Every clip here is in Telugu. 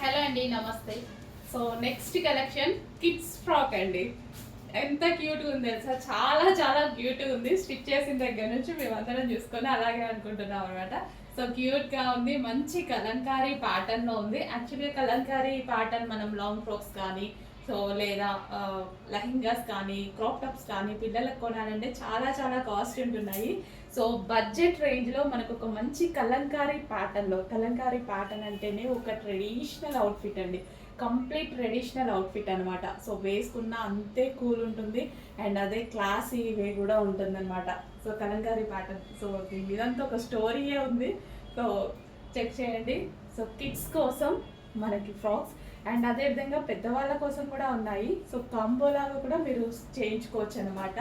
హలో అండి, నమస్తే. So next collection kids frock అండి. ఎంత క్యూట్గా ఉంది తెలుసా, చాలా చాలా క్యూట్గా ఉంది. స్టిచ్ చేసిన దగ్గర నుంచి మేమందరం చూసుకొని అలాగే అనుకుంటున్నాం అనమాట. సో క్యూట్గా ఉంది, మంచి కలంకారీ ప్యాటర్న్లో ఉంది. యాక్చువల్గా కలంకారీ ప్యాటర్న్ మనం లాంగ్ ఫ్రాక్స్ కానీ లేదా లెహంగాస్ కానీ క్రాప్ టాప్స్ కానీ పిల్లలకు కొనాలంటే చాలా చాలా కాస్ట్ ఉంటున్నాయి. సో బడ్జెట్ రేంజ్లో మనకు ఒక మంచి కలంకారీ ప్యాటర్న్ అంటేనే ఒక ట్రెడిషనల్ అవుట్ఫిట్ అండి. కంప్లీట్ ట్రెడిషనల్ అవుట్ఫిట్ అనమాట. సో వేసుకున్న అంతే కూల్ ఉంటుంది అండ్ అదే క్లాసీ వే కూడా ఉంటుంది అనమాట. సో కలంకారీ ప్యాటర్న్, సో దీని మీదంతా ఒక స్టోరీయే ఉంది. సో చెక్ చేయండి. సో కిడ్స్ కోసం మనకి ఫ్రాక్స్ అండ్ అదేవిధంగా పెద్దవాళ్ళ కోసం కూడా ఉన్నాయి. సో కాంబోలాగా కూడా మీరు చేయించుకోవచ్చు అనమాట.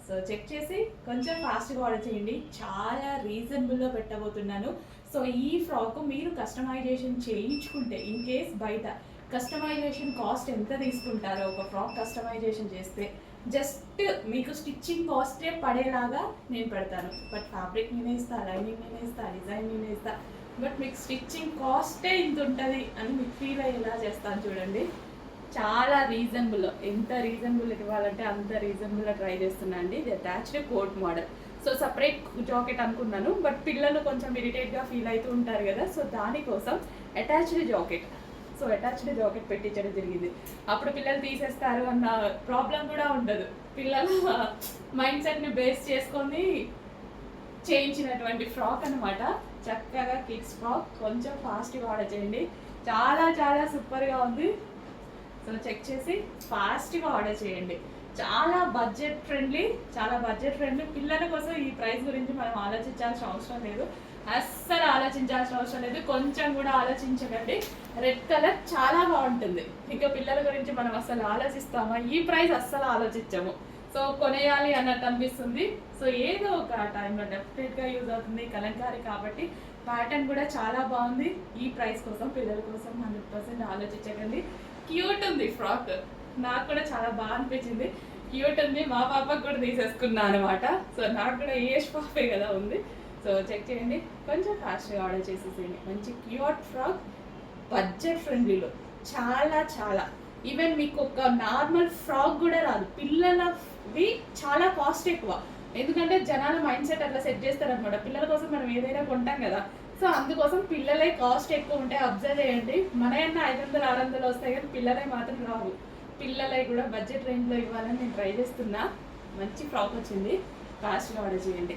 సో చెక్ చేసి కొంచెం ఫాస్ట్గా ఆర్డర్ చేయండి. చాలా రీజనబుల్లో పెట్టబోతున్నాను. సో ఈ ఫ్రాక్ మీరు కస్టమైజేషన్ చేయించుకుంటే, ఇన్ కేస్ బయట కస్టమైజేషన్ కాస్ట్ ఎంత తీసుకుంటారో ఒక ఫ్రాక్ కస్టమైజేషన్ చేస్తే జస్ట్ మీకు స్టిచ్చింగ్ కాస్టే పడేలాగా నేను పెడతాను. బట్ ఫ్యాబ్రిక్ నేనే ఇస్తా, లైనింగ్ నేనే ఇస్తా, డిజైన్ నేనే ఇస్తా. బట్ మీకు స్టిచ్చింగ్ కాస్టే ఇంత ఉంటుంది అని మీకు ఫీల్ అయ్యేలా చేస్తాను చూడండి. చాలా రీజనబుల్, ఎంత రీజనబుల్ ఇవ్వాలంటే అంత రీజనబుల్గా ట్రై చేస్తున్నా అండి. ఇది attached coat model. So separate jacket అనుకున్నాను, బట్ పిల్లలు కొంచెం ఇరిటేట్గా ఫీల్ అవుతూ ఉంటారు కదా, సో దానికోసం attached jacket. So attached jacket పెట్టించడం జరిగింది. అప్పుడు పిల్లలు తీసేస్తారు అన్న ప్రాబ్లం కూడా ఉండదు. పిల్లల మైండ్ సెట్ని బేస్ చేసుకొని చేయించినటువంటి ఫ్రాక్ అనమాట. చక్కగా కిడ్స్ ఫ్రాక్, కొంచెం ఫాస్ట్గా ఆర్డర్ చేయండి. చాలా చాలా సూపర్గా ఉంది. సో చెక్ చేసి ఫాస్ట్గా ఆర్డర్ చేయండి. చాలా బడ్జెట్ ఫ్రెండ్లీ పిల్లల కోసం ఈ ప్రైస్ గురించి మనం ఆలోచించాల్సిన అవసరం లేదు. అస్సలు ఆలోచించాల్సిన అవసరం లేదు, కొంచెం కూడా ఆలోచించకండి. రెడ్ కలర్ చాలా బాగుంటుంది. ఇంకా పిల్లల గురించి మనం అస్సలు ఆలోచిస్తామా? ఈ ప్రైస్ అస్సలు ఆలోచించము. సో కొనేయాలి అన్నట్టు అనిపిస్తుంది. సో ఏదో ఒక టైంలో డెఫినెట్గా యూజ్ అవుతుంది. కలంకారీ కాబట్టి ప్యాటర్న్ కూడా చాలా బాగుంది. ఈ ప్రైస్ కోసం పిల్లల కోసం 100% ఆలోచించకండి. క్యూట్ ఉంది ఫ్రాక్, నాకు కూడా చాలా బాగా అనిపించింది. క్యూట్ ఉంది, మా పాపకు కూడా తీసేసుకున్నాను అనమాట. సో నాకు కూడా ఏజ్ పాపే కదా ఉంది. సో చెక్ చేయండి, కొంచెం ఫాస్ట్గా ఆర్డర్ చేసేసేయండి. మంచి క్యూట్ ఫ్రాక్, బడ్జెట్ ఫ్రెండ్లీలో చాలా చాలా. ఈవెన్ మీకు ఒక నార్మల్ ఫ్రాక్ కూడా రాదు. పిల్లలవి చాలా కాస్ట్ ఎక్కువ, ఎందుకంటే జనాల మైండ్ సెట్ అట్లా సెట్ చేస్తారనమాట. పిల్లల కోసం మనం ఏదైనా కొంటాం కదా, సో అందుకోసం పిల్లలే కాస్ట్ ఎక్కువ ఉంటాయి. అబ్జర్వ్ చేయండి, మనయన్నా 500, 600 వస్తాయి కానీ పిల్లలే మాత్రం రావు. పిల్లలై కూడా బడ్జెట్ రేంజ్లో ఇవ్వాలని నేను ట్రై చేస్తున్నా. మంచి ఫ్రాక్ వచ్చింది, ఫాస్ట్గా ఆర్డర్ చేయండి.